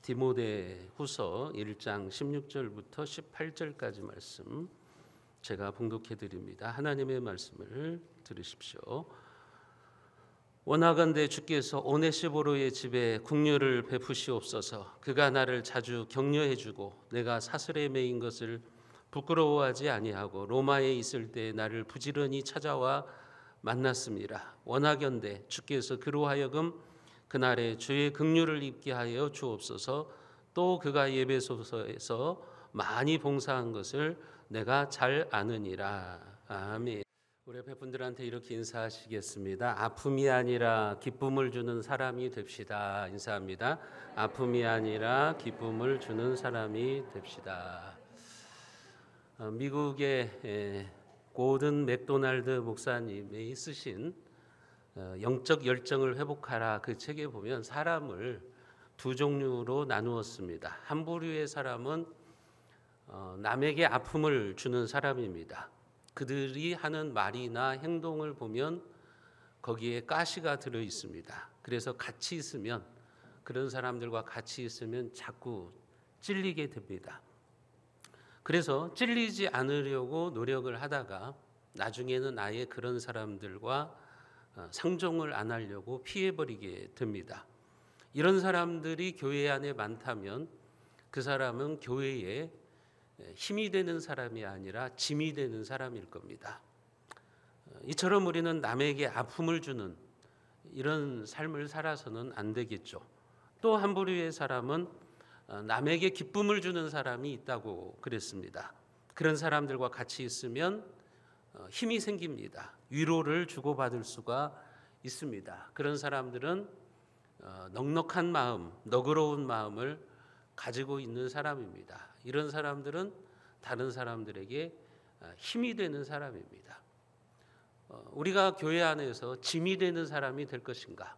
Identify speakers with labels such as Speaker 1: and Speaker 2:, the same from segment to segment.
Speaker 1: 디모데후서 1장 16절부터 18절까지 말씀 제가 봉독해 드립니다. 하나님의 말씀을 들으십시오. 원하건대 주께서 오네시보로의 집에 국류를 베푸시옵소서. 그가 나를 자주 격려해 주고 내가 사슬에 매인 것을 부끄러워하지 아니하고 로마에 있을 때 나를 부지런히 찾아와 만났습니다. 원하건대 주께서 그로 하여금 그날에 주의 긍휼을 입게 하여 주옵소서. 또 그가 예배소서에서 많이 봉사한 것을 내가 잘 아느니라. 아멘. 우리 옆에 분들한테 이렇게 인사하시겠습니다. 아픔이 아니라 기쁨을 주는 사람이 됩시다. 인사합니다. 아픔이 아니라 기쁨을 주는 사람이 됩시다. 미국의 고든 맥도날드 목사님이 쓰신 영적 열정을 회복하라 그 책에 보면 사람을 두 종류로 나누었습니다. 한 부류의 사람은 남에게 아픔을 주는 사람입니다. 그들이 하는 말이나 행동을 보면 거기에 가시가 들어 있습니다. 그래서 같이 있으면 그런 사람들과 같이 있으면 자꾸 찔리게 됩니다. 그래서 찔리지 않으려고 노력을 하다가 나중에는 아예 그런 사람들과 상종을 안 하려고 피해버리게 됩니다. 이런 사람들이 교회 안에 많다면 그 사람은 교회에 힘이 되는 사람이 아니라 짐이 되는 사람일 겁니다. 이처럼 우리는 남에게 아픔을 주는 이런 삶을 살아서는 안 되겠죠. 또 한 부류의 사람은 남에게 기쁨을 주는 사람이 있다고 그랬습니다. 그런 사람들과 같이 있으면 힘이 생깁니다. 위로를 주고받을 수가 있습니다. 그런 사람들은 넉넉한 마음, 너그러운 마음을 가지고 있는 사람입니다. 이런 사람들은 다른 사람들에게 힘이 되는 사람입니다. 우리가 교회 안에서 짐이 되는 사람이 될 것인가?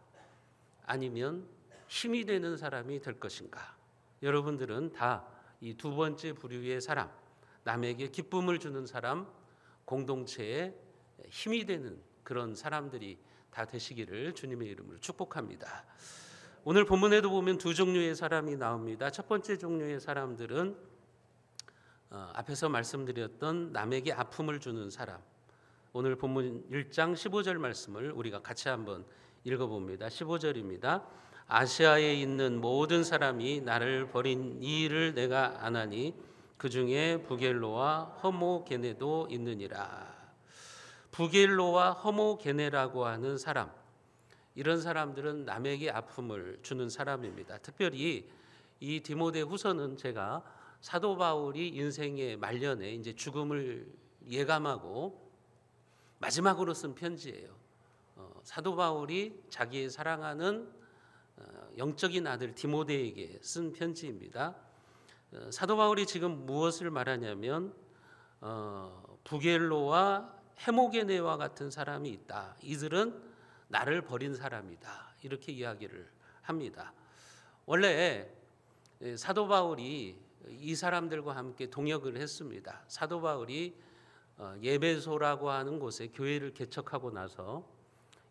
Speaker 1: 아니면 힘이 되는 사람이 될 것인가? 여러분들은 다 이 두 번째 부류의 사람, 남에게 기쁨을 주는 사람, 공동체에 힘이 되는 그런 사람들이 다 되시기를 주님의 이름으로 축복합니다. 오늘 본문에도 보면 두 종류의 사람이 나옵니다. 첫 번째 종류의 사람들은 앞에서 말씀드렸던 남에게 아픔을 주는 사람. 오늘 본문 1장 15절 말씀을 우리가 같이 한번 읽어봅니다. 15절입니다. 아시아에 있는 모든 사람이 나를 버린 이 일을 내가 아나니 그 중에 부겔로와 허모게네도 있느니라. 부겔로와 허모게네라고 하는 사람, 이런 사람들은 남에게 아픔을 주는 사람입니다. 특별히 이 디모데후서는 제가 사도 바울이 인생의 말년에 이제 죽음을 예감하고 마지막으로 쓴 편지예요. 사도 바울이 자기의 사랑하는 영적인 아들 디모데에게 쓴 편지입니다. 사도 바울이 지금 무엇을 말하냐면 부겔로와 헤모게네와 같은 사람이 있다. 이들은 나를 버린 사람이다. 이렇게 이야기를 합니다. 원래 사도 바울이 이 사람들과 함께 동역을 했습니다. 사도 바울이 예배소라고 하는 곳에 교회를 개척하고 나서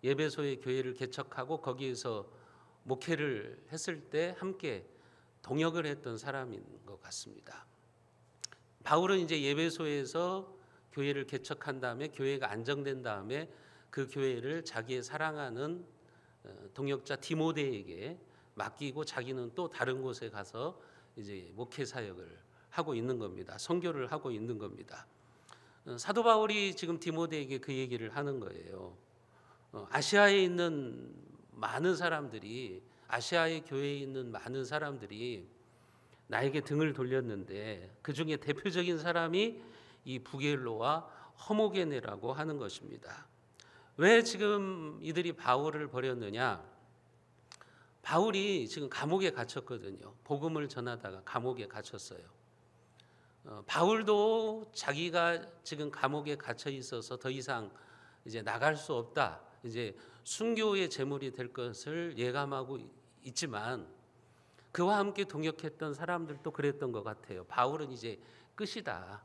Speaker 1: 예배소의 교회를 개척하고 거기에서 목회를 했을 때 함께 동역을 했던 사람인 것 같습니다. 바울은 이제 예배소에서 교회를 개척한 다음에 교회가 안정된 다음에 그 교회를 자기의 사랑하는 동역자 디모데에게 맡기고 자기는 또 다른 곳에 가서 이제 목회 사역을 하고 있는 겁니다. 선교를 하고 있는 겁니다. 사도 바울이 지금 디모데에게 그 얘기를 하는 거예요. 아시아에 있는 많은 사람들이, 아시아의 교회에 있는 많은 사람들이 나에게 등을 돌렸는데 그 중에 대표적인 사람이 이 부겔로와 허모게네라고 하는 것입니다. 왜 지금 이들이 바울을 버렸느냐? 바울이 지금 감옥에 갇혔거든요. 복음을 전하다가 감옥에 갇혔어요. 바울도 자기가 지금 감옥에 갇혀 있어서 더 이상 이제 나갈 수 없다. 이제 순교의 제물이 될 것을 예감하고 있지만 그와 함께 동역했던 사람들도 그랬던 것 같아요. 바울은 이제 끝이다.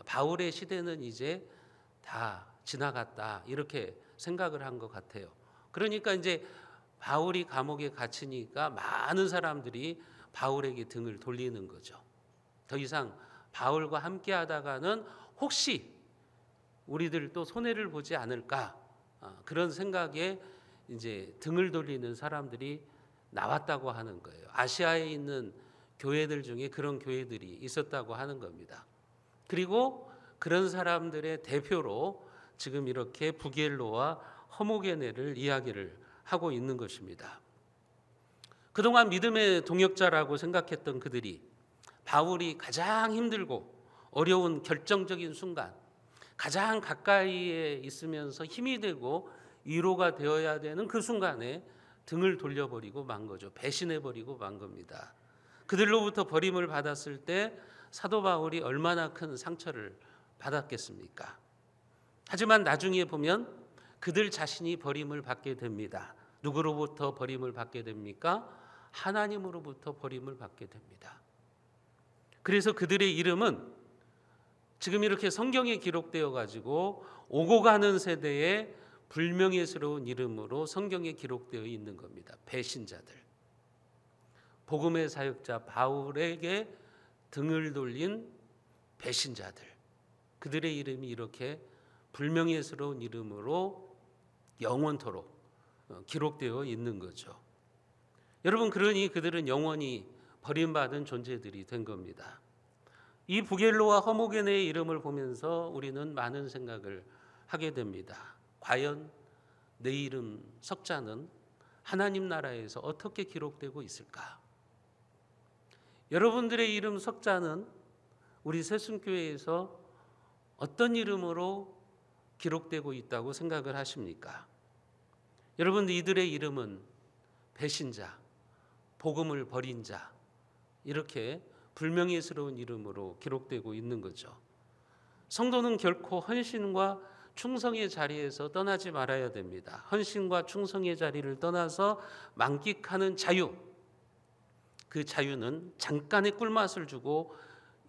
Speaker 1: 바울의 시대는 이제 다 지나갔다. 이렇게 생각을 한 것 같아요. 그러니까 이제 바울이 감옥에 갇히니까 많은 사람들이 바울에게 등을 돌리는 거죠. 더 이상 바울과 함께 하다가는 혹시 우리들도 손해를 보지 않을까, 그런 생각에 이제 등을 돌리는 사람들이 나왔다고 하는 거예요. 아시아에 있는 교회들 중에 그런 교회들이 있었다고 하는 겁니다. 그리고 그런 사람들의 대표로 지금 이렇게 부겔로와 허모게네를 이야기를 하고 있는 것입니다. 그동안 믿음의 동역자라고 생각했던 그들이 바울이 가장 힘들고 어려운 결정적인 순간, 가장 가까이에 있으면서 힘이 되고 위로가 되어야 되는 그 순간에 등을 돌려버리고 만 거죠. 배신해버리고 만 겁니다. 그들로부터 버림을 받았을 때 사도 바울이 얼마나 큰 상처를 받았겠습니까? 하지만 나중에 보면 그들 자신이 버림을 받게 됩니다. 누구로부터 버림을 받게 됩니까? 하나님으로부터 버림을 받게 됩니다. 그래서 그들의 이름은 지금 이렇게 성경에 기록되어 가지고 오고 가는 세대의 불명예스러운 이름으로 성경에 기록되어 있는 겁니다. 배신자들. 복음의 사역자 바울에게 등을 돌린 배신자들. 그들의 이름이 이렇게 불명예스러운 이름으로 영원토록 기록되어 있는 거죠. 여러분, 그러니 그들은 영원히 버림받은 존재들이 된 겁니다. 이 부겔로와 허모게네의 이름을 보면서 우리는 많은 생각을 하게 됩니다. 과연 내 이름 석자는 하나님 나라에서 어떻게 기록되고 있을까? 여러분들의 이름 석자는 우리 새순교회에서 어떤 이름으로 기록되고 있다고 생각을 하십니까? 여러분, 이들의 이름은 배신자, 복음을 버린 자, 이렇게 불명예스러운 이름으로 기록되고 있는 거죠. 성도는 결코 헌신과 충성의 자리에서 떠나지 말아야 됩니다. 헌신과 충성의 자리를 떠나서 만끽하는 자유, 그 자유는 잠깐의 꿀맛을 주고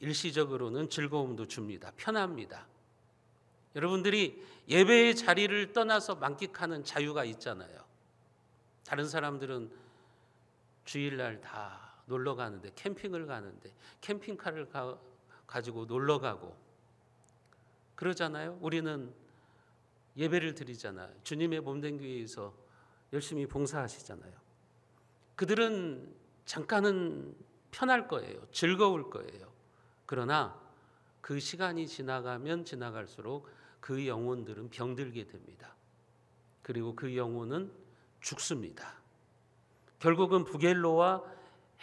Speaker 1: 일시적으로는 즐거움도 줍니다. 편합니다. 여러분들이 예배의 자리를 떠나서 만끽하는 자유가 있잖아요. 다른 사람들은 주일날 다 놀러 가는데, 캠핑을 가는데 캠핑카를 가지고 놀러 가고 그러잖아요. 우리는 예배를 드리잖아요. 주님의 몸된 교회에서 열심히 봉사하시잖아요. 그들은 잠깐은 편할 거예요. 즐거울 거예요. 그러나 그 시간이 지나가면 지나갈수록 그 영혼들은 병들게 됩니다. 그리고 그 영혼은 죽습니다. 결국은 부겔로와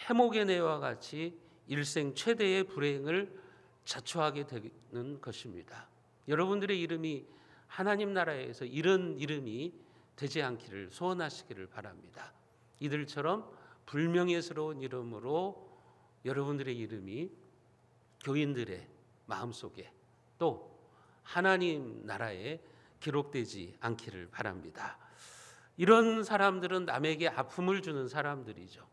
Speaker 1: 헤모게네와 같이 일생 최대의 불행을 자초하게 되는 것입니다. 여러분들의 이름이 하나님 나라에서 이런 이름이 되지 않기를 소원하시기를 바랍니다. 이들처럼 불명예스러운 이름으로 여러분들의 이름이 교인들의 마음속에 또 하나님 나라에 기록되지 않기를 바랍니다. 이런 사람들은 남에게 아픔을 주는 사람들이죠.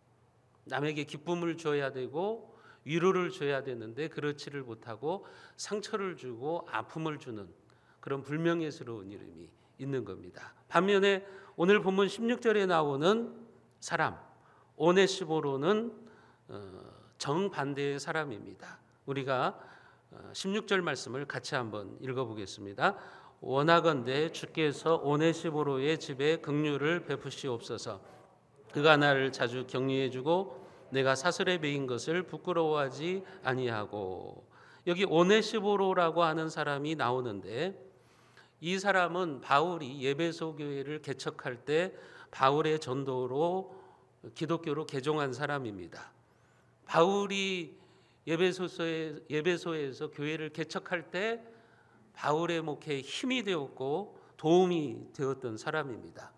Speaker 1: 남에게 기쁨을 줘야 되고 위로를 줘야 되는데 그렇지를 못하고 상처를 주고 아픔을 주는 그런 불명예스러운 이름이 있는 겁니다. 반면에 오늘 본문 16절에 나오는 사람 오네시보로는 정반대의 사람입니다. 우리가 16절 말씀을 같이 한번 읽어보겠습니다. 원하건대 주께서 오네시보로의 집에 긍휼을 베푸시옵소서. 그가 나를 자주 격려해주고 내가 사슬에 매인 것을 부끄러워하지 아니하고. 여기 오네시보로라고 하는 사람이 나오는데 이 사람은 바울이 예배소 교회를 개척할 때 바울의 전도로 기독교로 개종한 사람입니다. 바울이 예배소에서 교회를 개척할 때 바울의 목회에 힘이 되었고 도움이 되었던 사람입니다.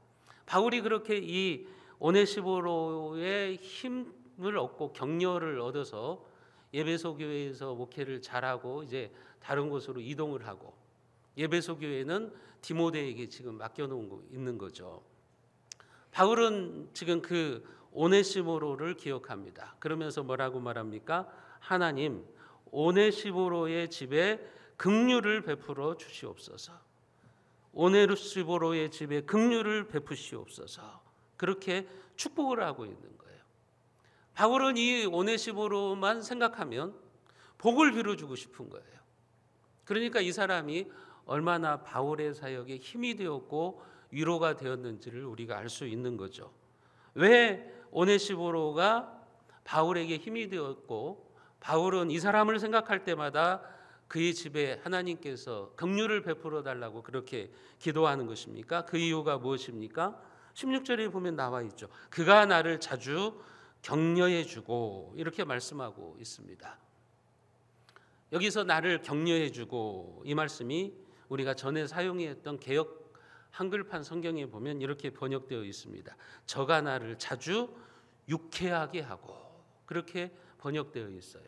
Speaker 1: 바울이 그렇게 이 오네시보로의 힘을 얻고 격려를 얻어서 예배소 교회에서 목회를 잘하고 이제 다른 곳으로 이동을 하고 예배소 교회는 디모데에게 지금 맡겨놓은 있는 거죠. 바울은 지금 그 오네시보로를 기억합니다. 그러면서 뭐라고 말합니까? 하나님, 오네시보로의 집에 긍휼을 베풀어 주시옵소서. 오네시보로의 집에 긍휼을 베푸시옵소서. 그렇게 축복을 하고 있는 거예요. 바울은 이 오네시모로만 생각하면 복을 빌어주고 싶은 거예요. 그러니까 이 사람이 얼마나 바울의 사역에 힘이 되었고 위로가 되었는지를 우리가 알 수 있는 거죠. 왜 오네시모로가 바울에게 힘이 되었고 바울은 이 사람을 생각할 때마다 그의 집에 하나님께서 긍휼을 베풀어 달라고 그렇게 기도하는 것입니까? 그 이유가 무엇입니까? 16절에 보면 나와 있죠. 그가 나를 자주 격려해 주고 이렇게 말씀하고 있습니다. 여기서 나를 격려해 주고 이 말씀이 우리가 전에 사용했던 개역 한글판 성경에 보면 이렇게 번역되어 있습니다. 저가 나를 자주 유쾌하게 하고 그렇게 번역되어 있어요.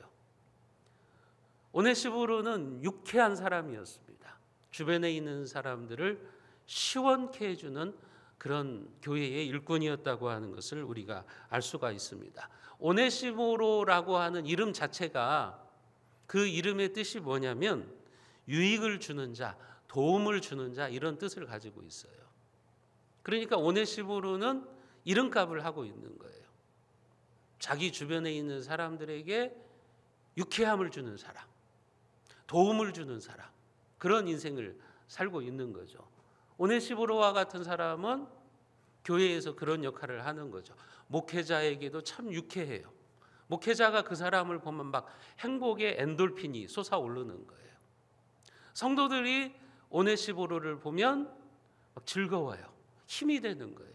Speaker 1: 오네시모로는 유쾌한 사람이었습니다. 주변에 있는 사람들을 시원케 해주는 그런 교회의 일꾼이었다고 하는 것을 우리가 알 수가 있습니다. 오네시모로라고 하는 이름 자체가 그 이름의 뜻이 뭐냐면 유익을 주는 자, 도움을 주는 자 이런 뜻을 가지고 있어요. 그러니까 오네시모로는 이름값을 하고 있는 거예요. 자기 주변에 있는 사람들에게 유쾌함을 주는 사람, 도움을 주는 사람, 그런 인생을 살고 있는 거죠. 오네시모로와 같은 사람은 교회에서 그런 역할을 하는 거죠. 목회자에게도 참 유쾌해요. 목회자가 그 사람을 보면 막 행복의 엔돌핀이 솟아오르는 거예요. 성도들이 오네시모로를 보면 막 즐거워요. 힘이 되는 거예요.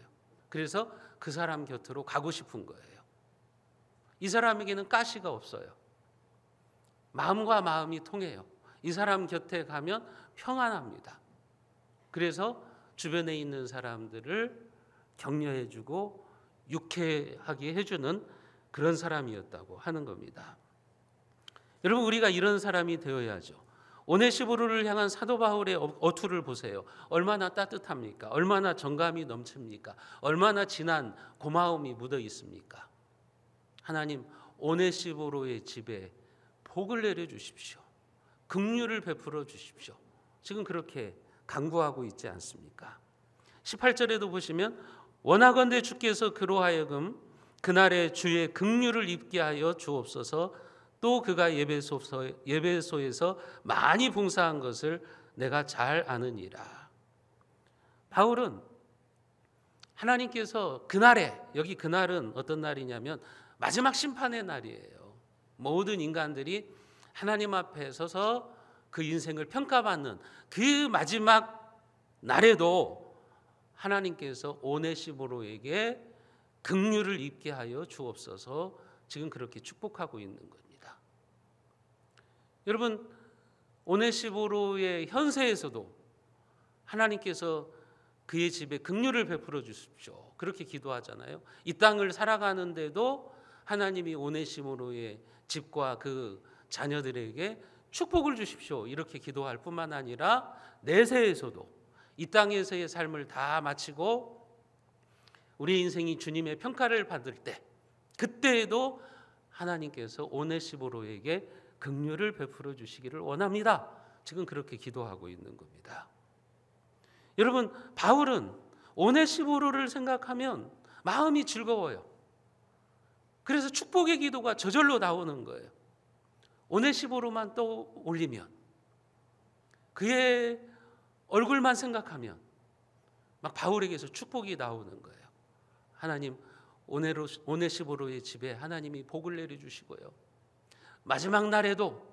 Speaker 1: 그래서 그 사람 곁으로 가고 싶은 거예요. 이 사람에게는 가시가 없어요. 마음과 마음이 통해요. 이 사람 곁에 가면 평안합니다. 그래서 주변에 있는 사람들을 격려해주고 유쾌하게 해주는 그런 사람이었다고 하는 겁니다. 여러분 우리가 이런 사람이 되어야죠. 오네시모로를 향한 사도 바울의 어투를 보세요. 얼마나 따뜻합니까? 얼마나 정감이 넘칩니까? 얼마나 진한 고마움이 묻어 있습니까? 하나님 오네시모로의 집에 복을 내려 주십시오. 긍휼을 베풀어 주십시오. 지금 그렇게 간구하고 있지 않습니까? 18절에도 보시면 원하건대 주께서 그로 하여금 그날에 주의 긍휼을 입게 하여 주옵소서. 또 그가 예배소에서 많이 봉사한 것을 내가 잘 아느니라. 바울은 하나님께서 그날에, 여기 그날은 어떤 날이냐면 마지막 심판의 날이에요. 모든 인간들이 하나님 앞에 서서 그 인생을 평가받는 그 마지막 날에도 하나님께서 오네시모로에게 긍휼을 입게 하여 주옵소서. 지금 그렇게 축복하고 있는 겁니다. 여러분 오네시모로의 현세에서도 하나님께서 그의 집에 긍휼을 베풀어 주십시오. 그렇게 기도하잖아요. 이 땅을 살아가는데도 하나님이 오네시모로의 집과 그 자녀들에게 축복을 주십시오. 이렇게 기도할 뿐만 아니라 내세에서도 이 땅에서의 삶을 다 마치고 우리 인생이 주님의 평가를 받을 때 그때에도 하나님께서 오네시모로에게 긍휼을 베풀어 주시기를 원합니다. 지금 그렇게 기도하고 있는 겁니다. 여러분 바울은 오네시모로를 생각하면 마음이 즐거워요. 그래서 축복의 기도가 저절로 나오는 거예요. 오네시모로만 떠올리면 그의 얼굴만 생각하면 막 바울에게서 축복이 나오는 거예요. 하나님 오네시모로의 집에 하나님이 복을 내려주시고요. 마지막 날에도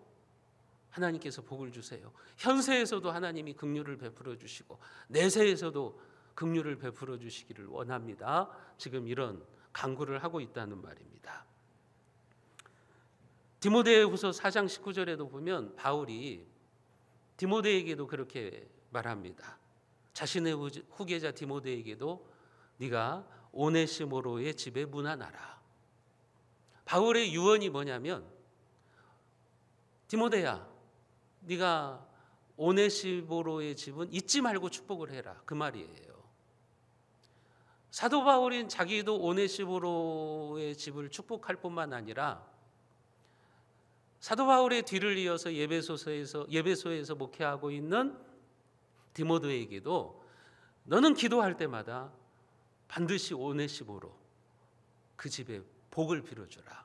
Speaker 1: 하나님께서 복을 주세요. 현세에서도 하나님이 긍휼을 베풀어 주시고 내세에서도 긍휼을 베풀어 주시기를 원합니다. 지금 이런 간구를 하고 있다는 말입니다. 디모데후서 4장 19절에도 보면 바울이 디모데에게도 그렇게 말합니다. 자신의 후계자 디모데에게도 네가 오네시모로의 집에 문안하라. 바울의 유언이 뭐냐면 디모데야 네가 오네시모로의 집은 잊지 말고 축복을 해라. 그 말이에요. 사도 바울인 자기도 오네시모로의 집을 축복할 뿐만 아니라 사도 바울의 뒤를 이어서 예배소에서 목회하고 있는 디모데에게도 너는 기도할 때마다 반드시 오네시모로 그 집에 복을 빌어주라.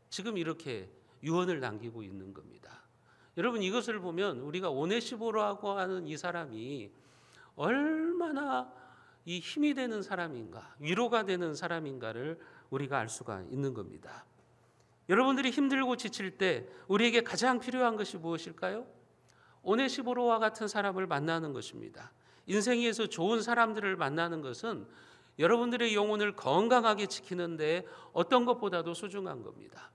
Speaker 1: 지금 이렇게 유언을 남기고 있는 겁니다. 여러분, 이것을 보면 우리가 오네시모로라고 하는 이 사람이 얼마나 이 힘이 되는 사람인가, 위로가 되는 사람인가를 우리가 알 수가 있는 겁니다. 여러분들이 힘들고 지칠 때 우리에게 가장 필요한 것이 무엇일까요? 오네시모로와 같은 사람을 만나는 것입니다. 인생에서 좋은 사람들을 만나는 것은 여러분들의 영혼을 건강하게 지키는데 어떤 것보다도 소중한 겁니다.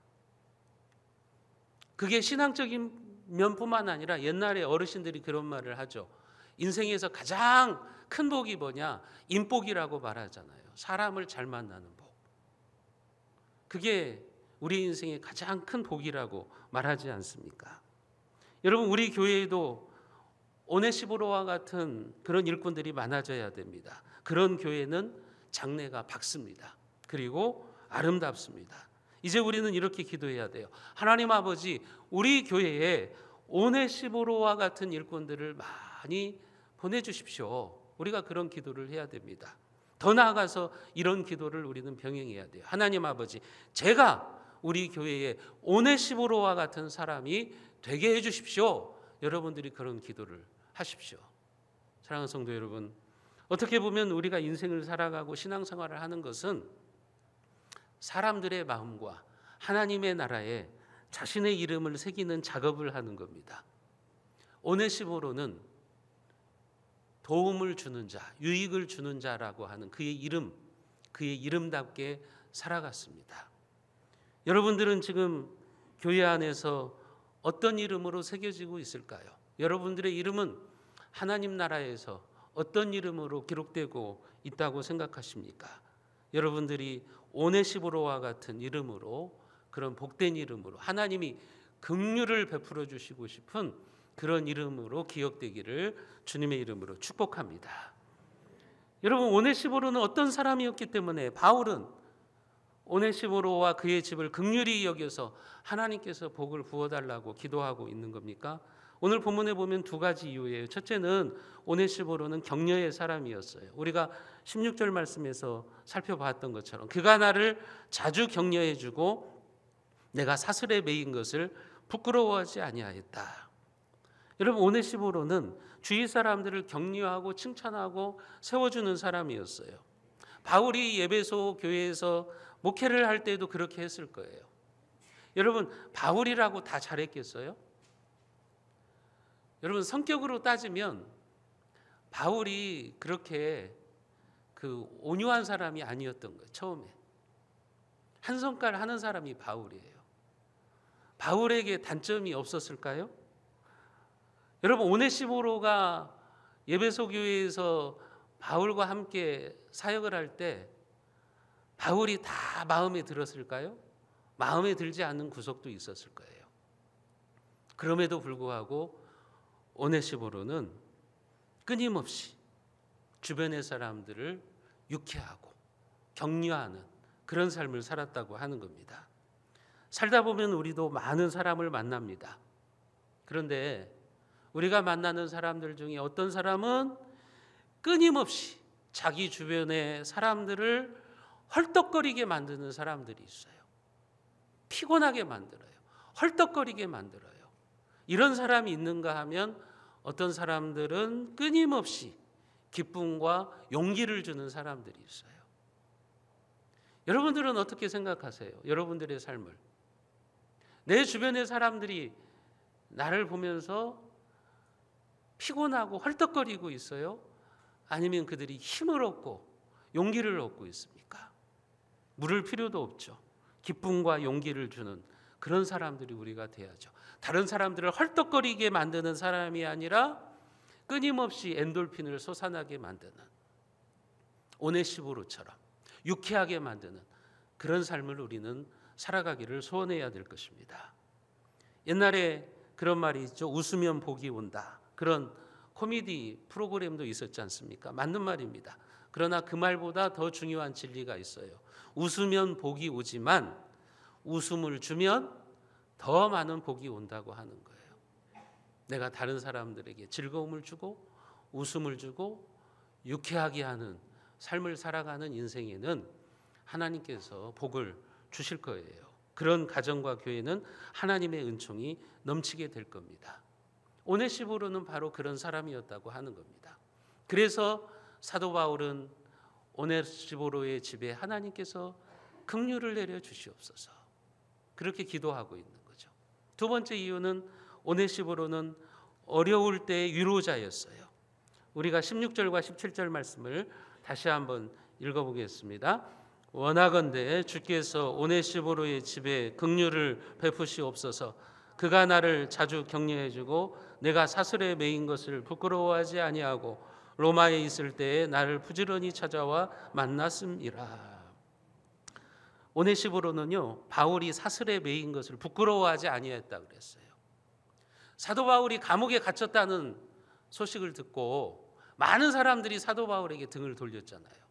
Speaker 1: 그게 신앙적인 면뿐만 아니라 옛날에 어르신들이 그런 말을 하죠. 인생에서 가장 큰 복이 뭐냐? 인복이라고 말하잖아요. 사람을 잘 만나는 복. 그게 우리 인생의 가장 큰 복이라고 말하지 않습니까? 여러분, 우리 교회에도 오네시모로와 같은 그런 일꾼들이 많아져야 됩니다. 그런 교회는 장래가 밝습니다. 그리고 아름답습니다. 이제 우리는 이렇게 기도해야 돼요. 하나님 아버지, 우리 교회에 오네시모로와 같은 일꾼들을 많이 보내주십시오. 우리가 그런 기도를 해야 됩니다. 더 나아가서 이런 기도를 우리는 병행해야 돼요. 하나님 아버지, 제가 우리 교회에 오네시모로와 같은 사람이 되게 해주십시오. 여러분들이 그런 기도를 하십시오. 사랑하는 성도 여러분, 어떻게 보면 우리가 인생을 살아가고 신앙생활을 하는 것은 사람들의 마음과 하나님의 나라에 자신의 이름을 새기는 작업을 하는 겁니다. 오네시모로는 도움을 주는 자, 유익을 주는 자라고 하는 그의 이름답게 살아갔습니다. 여러분들은 지금 교회 안에서 어떤 이름으로 새겨지고 있을까요? 여러분들의 이름은 하나님 나라에서 어떤 이름으로 기록되고 있다고 생각하십니까? 여러분들이 오네시모로와 같은 이름으로, 그런 복된 이름으로 하나님이 긍휼을 베풀어 주시고 싶은 그런 이름으로 기억되기를 주님의 이름으로 축복합니다. 여러분, 오네시모로는 어떤 사람이었기 때문에 바울은 오네시모로와 그의 집을 긍휼히 여겨서 하나님께서 복을 부어달라고 기도하고 있는 겁니까? 오늘 본문에 보면 두 가지 이유예요. 첫째는 오네시모로는 격려의 사람이었어요. 우리가 16절 말씀에서 살펴봤던 것처럼 그가 나를 자주 격려해주고 내가 사슬에 매인 것을 부끄러워하지 아니하였다. 여러분, 오네시모로는 주위 사람들을 격려하고 칭찬하고 세워주는 사람이었어요. 바울이 에베소 교회에서 목회를 할 때도 그렇게 했을 거예요. 여러분, 바울이라고 다 잘했겠어요? 여러분, 성격으로 따지면 바울이 그렇게 온유한 사람이 아니었던 거예요. 처음에 한 성깔 하는 사람이 바울이에요. 바울에게 단점이 없었을까요? 여러분, 오네시모로가 에베소 교회에서 바울과 함께 사역을 할 때 바울이 다 마음에 들었을까요? 마음에 들지 않는 구석도 있었을 거예요. 그럼에도 불구하고 오네시모로는 끊임없이 주변의 사람들을 유쾌하고 격려하는 그런 삶을 살았다고 하는 겁니다. 살다 보면 우리도 많은 사람을 만납니다. 그런데 우리가 만나는 사람들 중에 어떤 사람은 끊임없이 자기 주변의 사람들을 헐떡거리게 만드는 사람들이 있어요. 피곤하게 만들어요. 헐떡거리게 만들어요. 이런 사람이 있는가 하면 어떤 사람들은 끊임없이 기쁨과 용기를 주는 사람들이 있어요. 여러분들은 어떻게 생각하세요? 여러분들의 삶을. 내 주변의 사람들이 나를 보면서 피곤하고 헐떡거리고 있어요? 아니면 그들이 힘을 얻고 용기를 얻고 있습니까? 물을 필요도 없죠. 기쁨과 용기를 주는 그런 사람들이 우리가 돼야죠. 다른 사람들을 헐떡거리게 만드는 사람이 아니라 끊임없이 엔돌핀을 솟아나게 만드는, 오네시모로처럼 유쾌하게 만드는 그런 삶을 우리는 살아가기를 소원해야 될 것입니다. 옛날에 그런 말이 있죠. 웃으면 복이 온다. 그런 코미디 프로그램도 있었지 않습니까? 맞는 말입니다. 그러나 그 말보다 더 중요한 진리가 있어요. 웃으면 복이 오지만 웃음을 주면 더 많은 복이 온다고 하는 거예요. 내가 다른 사람들에게 즐거움을 주고 웃음을 주고 유쾌하게 하는 삶을 살아가는 인생에는 하나님께서 복을 주실 거예요. 그런 가정과 교회는 하나님의 은총이 넘치게 될 겁니다. 오네시모로는 바로 그런 사람이었다고 하는 겁니다. 그래서 사도 바울은 오네시모로의 집에 하나님께서 긍휼을 내려 주시옵소서 그렇게 기도하고 있는 거죠. 두 번째 이유는 오네시모로는 어려울 때의 위로자였어요. 우리가 16절과 17절 말씀을 다시 한번 읽어보겠습니다. 원하건대 주께서 오네시모로의 집에 긍휼을 베푸시옵소서. 그가 나를 자주 격려해주고 내가 사슬에 매인 것을 부끄러워하지 아니하고 로마에 있을 때에 나를 부지런히 찾아와 만났음이라. 오네시모로는요, 바울이 사슬에 매인 것을 부끄러워하지 아니했다 그랬어요. 사도 바울이 감옥에 갇혔다는 소식을 듣고 많은 사람들이 사도 바울에게 등을 돌렸잖아요.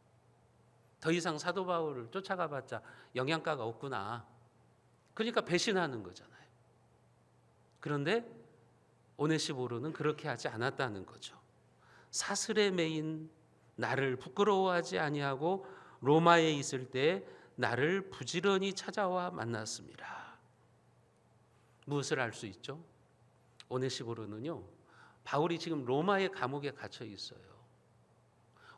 Speaker 1: 더 이상 사도 바울을 쫓아가봤자 영양가가 없구나. 그러니까 배신하는 거잖아요. 그런데 오네시모로는 그렇게 하지 않았다는 거죠. 사슬에 매인 나를 부끄러워하지 아니하고 로마에 있을 때 나를 부지런히 찾아와 만났습니다. 무엇을 알 수 있죠? 오네시모로는요, 바울이 지금 로마의 감옥에 갇혀 있어요.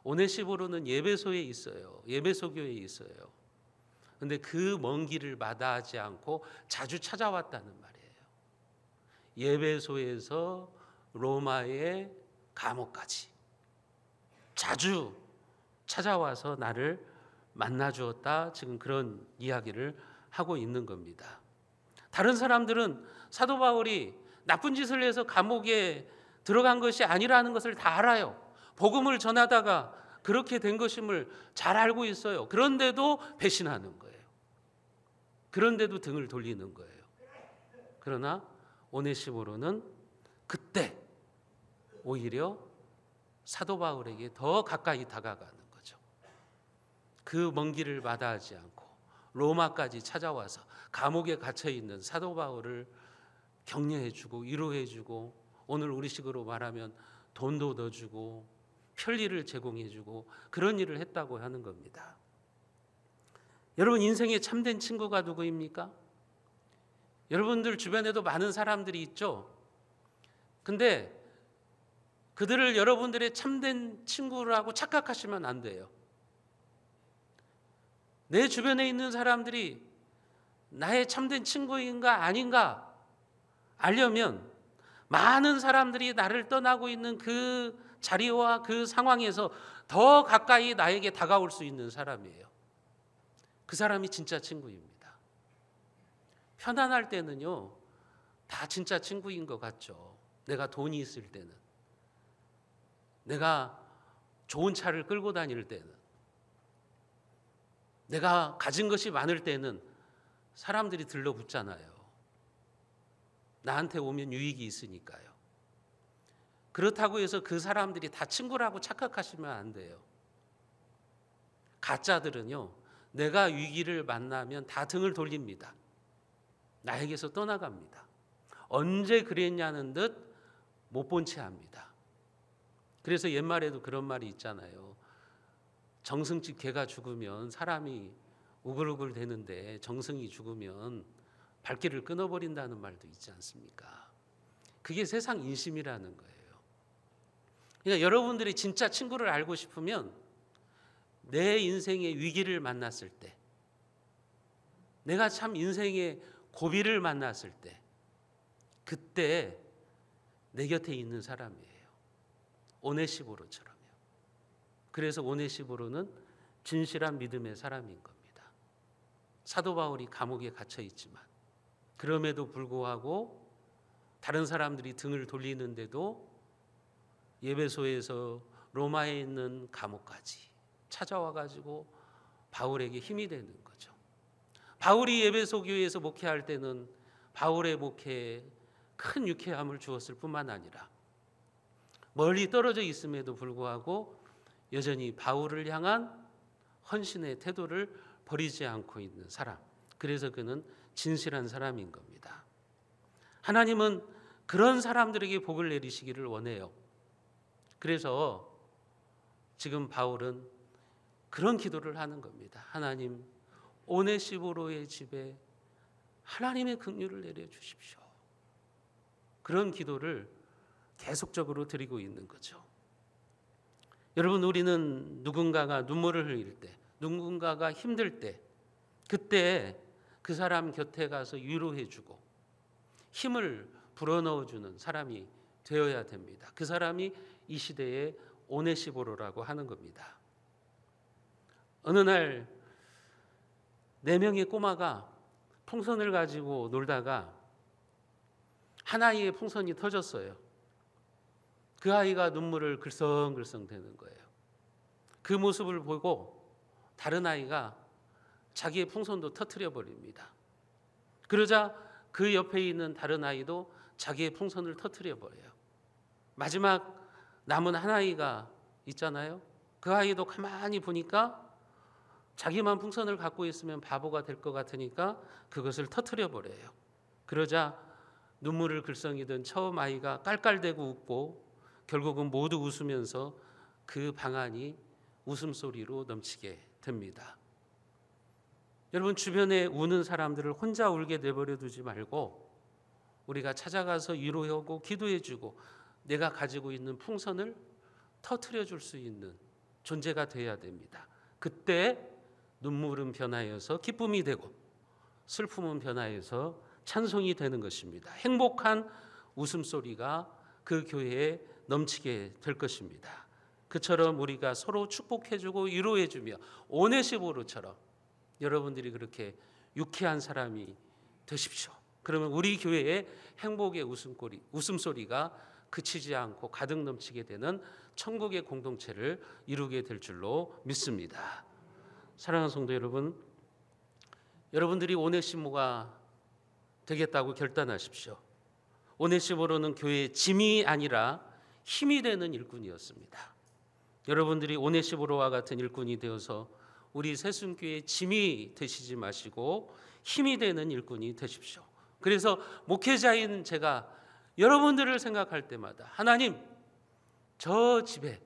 Speaker 1: 오네시모로는 예배소에 있어요. 예배소 교회에 있어요. 근데 그 먼 길을 마다하지 않고 자주 찾아왔다는 말이에요. 예배소에서 로마의 감옥까지 자주 찾아와서 나를 만나 주었다. 지금 그런 이야기를 하고 있는 겁니다. 다른 사람들은 사도 바울이 나쁜 짓을 해서 감옥에 들어간 것이 아니라는 것을 다 알아요. 복음을 전하다가 그렇게 된 것임을 잘 알고 있어요. 그런데도 배신하는 거예요. 그런데도 등을 돌리는 거예요. 그러나 오네시모로는 그때 오히려 사도 바울에게 더 가까이 다가가는 거죠. 그 먼 길을 마다하지 않고 로마까지 찾아와서 감옥에 갇혀 있는 사도 바울을 격려해주고 위로해주고, 오늘 우리식으로 말하면 돈도 넣어주고 편리를 제공해주고 그런 일을 했다고 하는 겁니다. 여러분, 인생에 참된 친구가 누구입니까? 여러분들 주변에도 많은 사람들이 있죠. 근데 그들을 여러분들의 참된 친구라고 착각하시면 안 돼요. 내 주변에 있는 사람들이 나의 참된 친구인가 아닌가 알려면 많은 사람들이 나를 떠나고 있는 그 자리와 그 상황에서 더 가까이 나에게 다가올 수 있는 사람이에요. 그 사람이 진짜 친구입니다. 편안할 때는요, 다 진짜 친구인 것 같죠. 내가 돈이 있을 때는, 내가 좋은 차를 끌고 다닐 때는, 내가 가진 것이 많을 때는 사람들이 들러붙잖아요. 나한테 오면 유익이 있으니까요. 그렇다고 해서 그 사람들이 다 친구라고 착각하시면 안 돼요. 가짜들은요, 내가 위기를 만나면 다 등을 돌립니다. 나에게서 떠나갑니다. 언제 그랬냐는 듯 못 본 채 합니다. 그래서 옛말에도 그런 말이 있잖아요. 정승집 개가 죽으면 사람이 우글우글 되는데 정승이 죽으면 발길을 끊어버린다는 말도 있지 않습니까? 그게 세상 인심이라는 거예요. 그러니까 여러분들이 진짜 친구를 알고 싶으면 내 인생의 위기를 만났을 때, 내가 참 인생의 고비를 만났을 때, 그때 내 곁에 있는 사람이에요. 오네시모로처럼요. 그래서 오네시모로는 진실한 믿음의 사람인 겁니다. 사도 바울이 감옥에 갇혀 있지만 그럼에도 불구하고 다른 사람들이 등을 돌리는데도 예배소에서 로마에 있는 감옥까지 찾아와 가지고 바울에게 힘이 되는 거죠. 바울이 예배소 교회에서 목회할 때는 바울의 목회에 큰 유쾌함을 주었을 뿐만 아니라 멀리 떨어져 있음에도 불구하고 여전히 바울을 향한 헌신의 태도를 버리지 않고 있는 사람, 그래서 그는 진실한 사람인 겁니다. 하나님은 그런 사람들에게 복을 내리시기를 원해요. 그래서 지금 바울은 그런 기도를 하는 겁니다. 하나님, 오네시보로의 집에 하나님의 긍휼을 내려 주십시오. 그런 기도를 계속적으로 드리고 있는 거죠. 여러분, 우리는 누군가가 눈물을 흘릴 때, 누군가가 힘들 때, 그때 그 사람 곁에 가서 위로해주고 힘을 불어넣어주는 사람이 되어야 됩니다. 그 사람이 이 시대의 오네시보로라고 하는 겁니다. 어느 날 4명의 꼬마가 풍선을 가지고 놀다가 한 아이의 풍선이 터졌어요. 그 아이가 눈물을 글썽글썽 대는 거예요. 그 모습을 보고 다른 아이가 자기의 풍선도 터뜨려 버립니다. 그러자 그 옆에 있는 다른 아이도 자기의 풍선을 터뜨려 버려요. 마지막 남은 한 아이가 있잖아요. 그 아이도 가만히 보니까 자기만 풍선을 갖고 있으면 바보가 될 것 같으니까 그것을 터뜨려 버려요. 그러자 눈물을 글썽이던 처음 아이가 깔깔대고 웃고 결국은 모두 웃으면서 그 방안이 웃음소리로 넘치게 됩니다. 여러분, 주변에 우는 사람들을 혼자 울게 내버려 두지 말고 우리가 찾아가서 위로하고 기도해주고 내가 가지고 있는 풍선을 터뜨려 줄 수 있는 존재가 되어야 됩니다. 그때 눈물은 변하여서 기쁨이 되고 슬픔은 변하여서 찬송이 되는 것입니다. 행복한 웃음소리가 그 교회에 넘치게 될 것입니다. 그처럼 우리가 서로 축복해주고 위로해주며 오네시보로처럼 여러분들이 그렇게 유쾌한 사람이 되십시오. 그러면 우리 교회의 행복의 웃음소리가 그치지 않고 가득 넘치게 되는 천국의 공동체를 이루게 될 줄로 믿습니다. 사랑하는 성도 여러분, 여러분들이 오네시모가 되겠다고 결단하십시오. 오네시모로는 교회의 짐이 아니라 힘이 되는 일꾼이었습니다. 여러분들이 오네시모로와 같은 일꾼이 되어서 우리 새순교회의 짐이 되시지 마시고 힘이 되는 일꾼이 되십시오. 그래서 목회자인 제가 여러분들을 생각할 때마다 하나님, 저 집에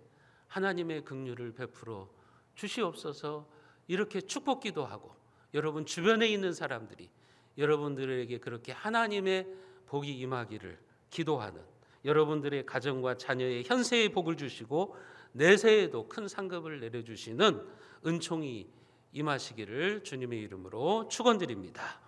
Speaker 1: 하나님의 긍휼을 베풀어 주시옵소서 이렇게 축복 기도하고 여러분 주변에 있는 사람들이 여러분들에게 그렇게 하나님의 복이 임하기를 기도하는 여러분들의 가정과 자녀의 현세의 복을 주시고 내세에도 큰 상급을 내려주시는 은총이 임하시기를 주님의 이름으로 축원드립니다.